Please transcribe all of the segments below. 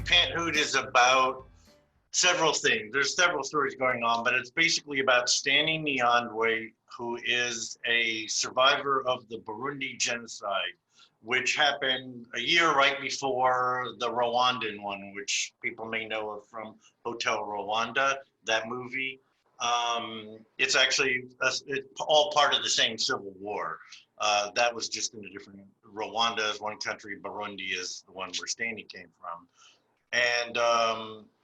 Panthoot is about several things. There's several stories going on, but it's basically about Stanley Nyandwi, who is a survivor of the Burundi genocide, which happened a year right before the Rwandan one, which people may know of from Hotel Rwanda, that movie. It's actually it's all part of the same civil war. That was just in a different. Rwanda is one country, Burundi is the one where Stanley came from, and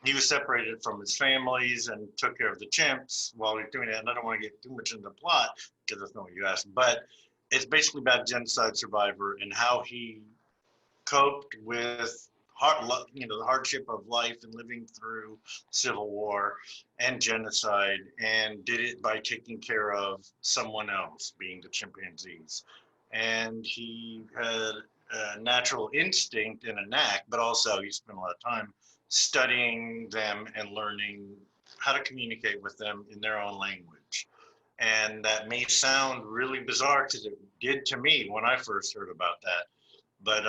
he was separated from his families and took care of the chimps while he was doing that. And I don't want to get too much into the plot because that's not what you asked, but it's basically about a genocide survivor and how he coped with the hardship of life and living through civil war and genocide, and did it by taking care of someone else, being the chimpanzees. And he had a natural instinct and a knack, but also he spent a lot of time studying them and learning how to communicate with them in their own language. And that may sound really bizarre because it did to me when I first heard about that. But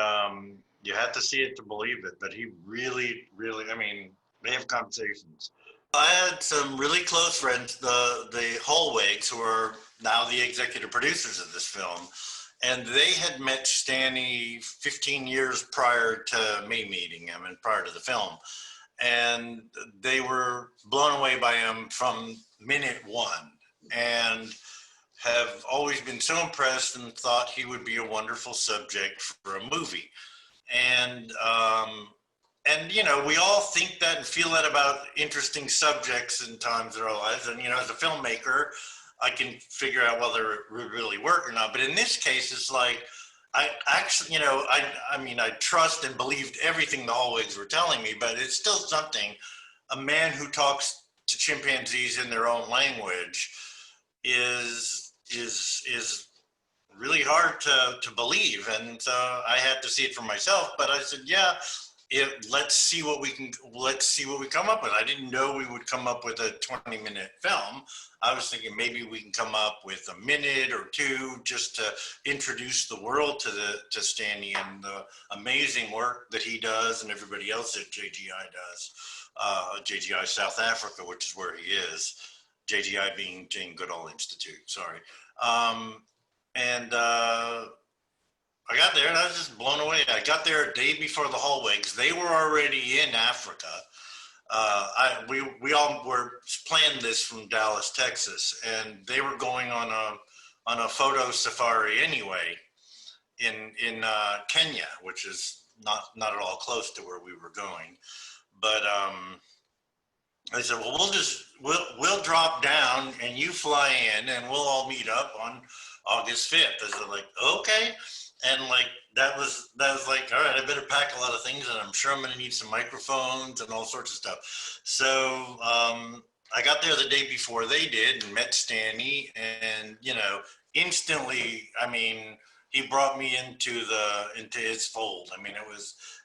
you have to see it to believe it. But he really, really, I mean, they have conversations. I had some really close friends, the Holwigs, who are now the executive producers of this film, and they had met Stanley 15 years prior to me meeting him and prior to the film. And they were blown away by him from minute one, and have always been so impressed and thought he would be a wonderful subject for a movie. And you know, we all think that and feel that about interesting subjects in times in our lives. And you know, as a filmmaker, I can figure out whether it would really work or not. But in this case, it's like I actually, you know, I mean, I trust and believed everything the Holwigs were telling me, but it's still something. A man who talks to chimpanzees in their own language is really hard to believe, and so I had to see it for myself. But I said, yeah, let's see what we come up with. I didn't know we would come up with a 20-minute film. I was thinking maybe we can come up with a minute or two just to introduce the world to Stanley and the amazing work that he does and everybody else at JGI does. JGI South Africa, which is where he is. JGI being Jane Goodall Institute, sorry. And I got there and I was just blown away. I got there a day before the Holwigs. They were already in Africa. We all were planned this from Dallas, Texas, and they were going on a photo safari anyway in Kenya, which is not at all close to where we were going. But I said, well, we'll drop down and you fly in and we'll all meet up on August 5th. I said, like, okay. And like, that was like, all right, I better pack a lot of things and I'm sure I'm going to need some microphones and all sorts of stuff. So I got there the day before they did and met Stanley, and, you know, instantly, I mean, he brought me into his fold. I mean,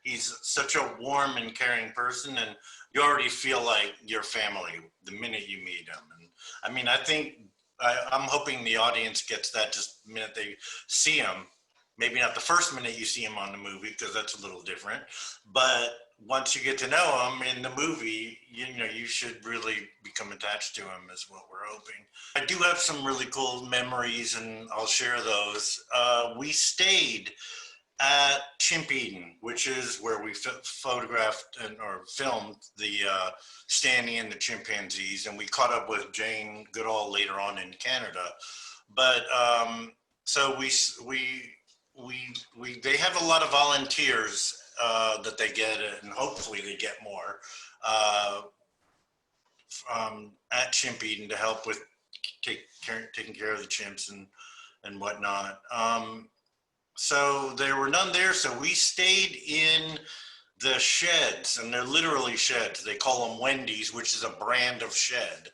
he's such a warm and caring person, and you already feel like your family the minute you meet him. And I mean, I think I'm hoping the audience gets that just the minute they see him. Maybe not the first minute you see him on the movie, because that's a little different, but once you get to know him in the movie, you know, you should really become attached to him, is what we're hoping. I do have some really cool memories, and I'll share those. We stayed at Chimp Eden, which is where we photographed or filmed the Stanley and the chimpanzees, and we caught up with Jane Goodall later on in Canada. But so they have a lot of volunteers that they get, and hopefully they get more at Chimp Eden to help with taking care of the chimps and whatnot. So there were none there, so we stayed in the sheds, and they're literally sheds. They call them Wendy's, which is a brand of shed.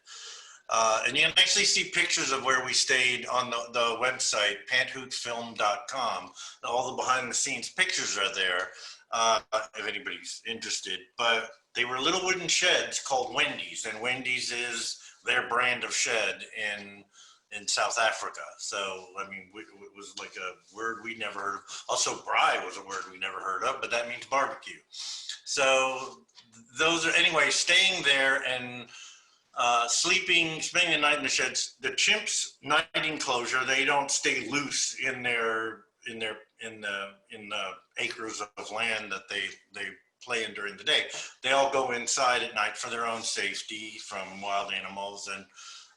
And you can actually see pictures of where we stayed on the website, panthootfilm.com. All the behind the scenes pictures are there, if anybody's interested. But they were little wooden sheds called Wendy's, and Wendy's is their brand of shed in South Africa. So, I mean, it was like a word we never heard of. Also, braai was a word we never heard of, but that means barbecue. So those are, anyway, staying there and spending the night in the sheds. The chimps' night enclosure, they don't stay loose in the acres of land that they play in during the day. They all go inside at night for their own safety from wild animals,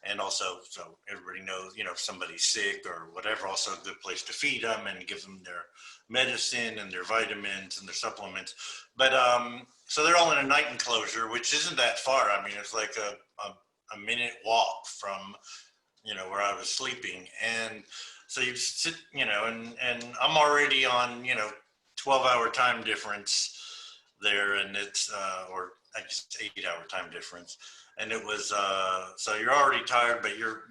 and also so everybody knows, if somebody's sick or whatever, also a good place to feed them and give them their medicine and their vitamins and their supplements. But so they're all in a night enclosure, which isn't that far. I mean, it's like a minute walk from where I was sleeping. And so you sit, and I'm already on 12-hour time difference there, and it's or I guess 8-hour time difference. And it was so you're already tired, but you're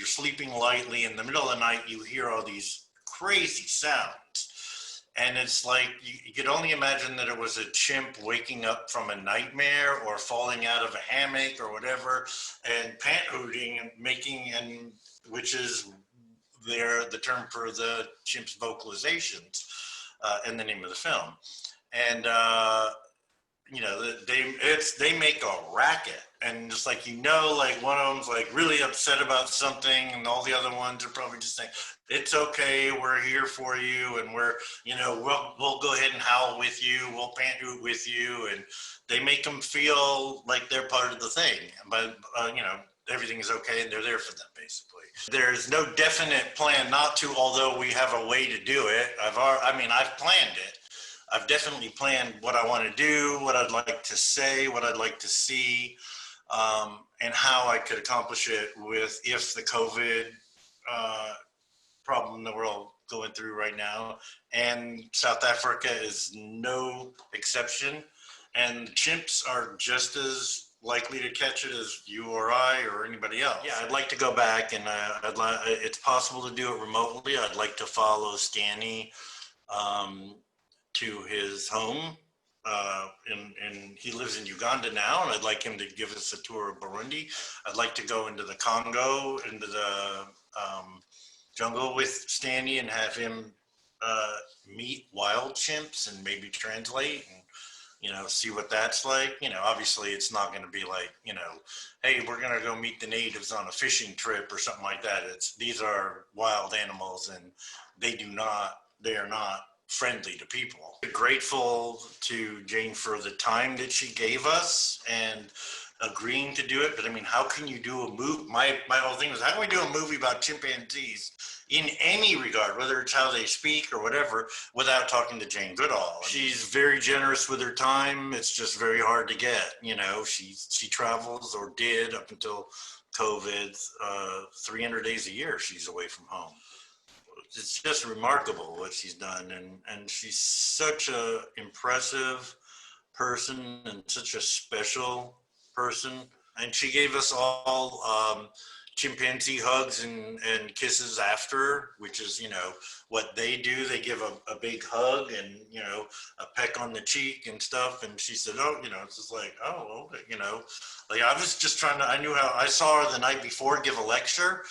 sleeping lightly. In the middle of the night, you hear all these crazy sounds, and it's like you could only imagine that it was a chimp waking up from a nightmare or falling out of a hammock or whatever, and pant hooting and which is the term for the chimp's vocalizations in the name of the film. And they make a racket, and just like like one of them's like really upset about something, and all the other ones are probably just saying, "It's okay, we're here for you, and we're we'll go ahead and howl with you, we'll pant hoot with you," and they make them feel like they're part of the thing, but everything is okay, and they're there for them basically. There's no definite plan not to, although we have a way to do it. I've planned it. I've definitely planned what I want to do, what I'd like to say, what I'd like to see, and how I could accomplish it if the COVID problem that we're all going through right now. And South Africa is no exception. And the chimps are just as likely to catch it as you or I or anybody else. Yeah, I'd like to go back, and it's possible to do it remotely. I'd like to follow Stanny to his home, and he lives in Uganda now, and I'd like him to give us a tour of Burundi. I'd like to go into the Congo, into the jungle with Stanley, and have him meet wild chimps and maybe translate and see what that's like. Obviously it's not going to be like, hey, we're going to go meet the natives on a fishing trip or something like that. These are wild animals, and they are not friendly to people. Grateful to Jane for the time that she gave us and agreeing to do it. But I mean, how can you do a movie? My whole thing was, how can we do a movie about chimpanzees in any regard, whether it's how they speak or whatever, without talking to Jane Goodall? She's very generous with her time. It's just very hard to get. She travels, or did up until COVID, 300 days a year she's away from home. It's just remarkable what she's done, and she's such a impressive person and such a special person. And she gave us all chimpanzee hugs and kisses after, which is what they do. They give a big hug and a peck on the cheek and stuff. And she said, oh, it's just like, oh, like I was just I knew how. I saw her the night before give a lecture,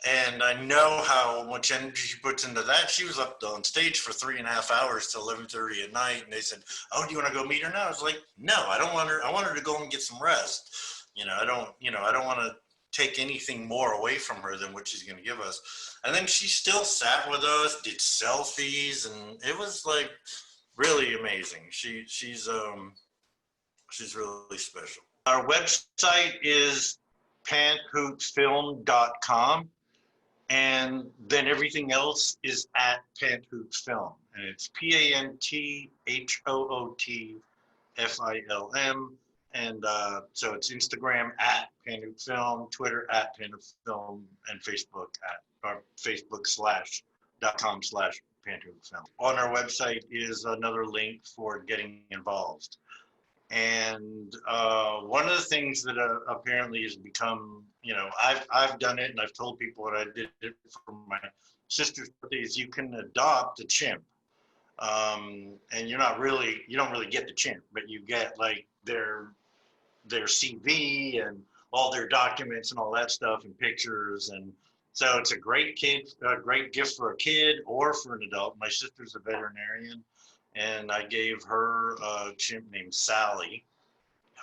and I know how much energy she puts into that. She was up on stage for 3.5 hours till 11:30 at night. And they said, oh, do you want to go meet her now? I was like, no, I don't want her. I want her to go and get some rest. I don't want to take anything more away from her than what she's going to give us. And then she still sat with us, did selfies, and it was like really amazing. She's really special. Our website is panthootsfilm.com. And then everything else is at panthootsfilm, and it's PANTHOOTFILM. And so it's Instagram at panthootsfilm, Twitter at panthootsfilm, and Facebook Facebook.com/panthootsfilm. On our website is another link for getting involved. And one of the things that apparently has become, I've done it, and I've told people what I did it for my sister's birthday, is you can adopt a chimp. And you don't really get the chimp, but you get like their CV and all their documents and all that stuff and pictures. And so it's a great gift for a kid or for an adult. My sister's a veterinarian, and I gave her a chimp named Sally,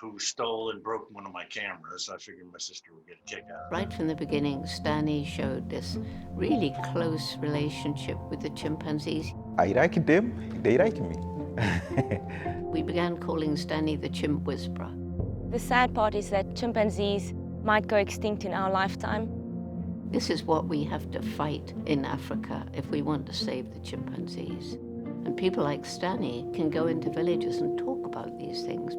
who stole and broke one of my cameras. I figured my sister would get a kick out of it. Right from the beginning, Stanley showed this really close relationship with the chimpanzees. I like them, they like me. We began calling Stanley the chimp whisperer. The sad part is that chimpanzees might go extinct in our lifetime. This is what we have to fight in Africa if we want to save the chimpanzees. And people like Stanley can go into villages and talk about these things.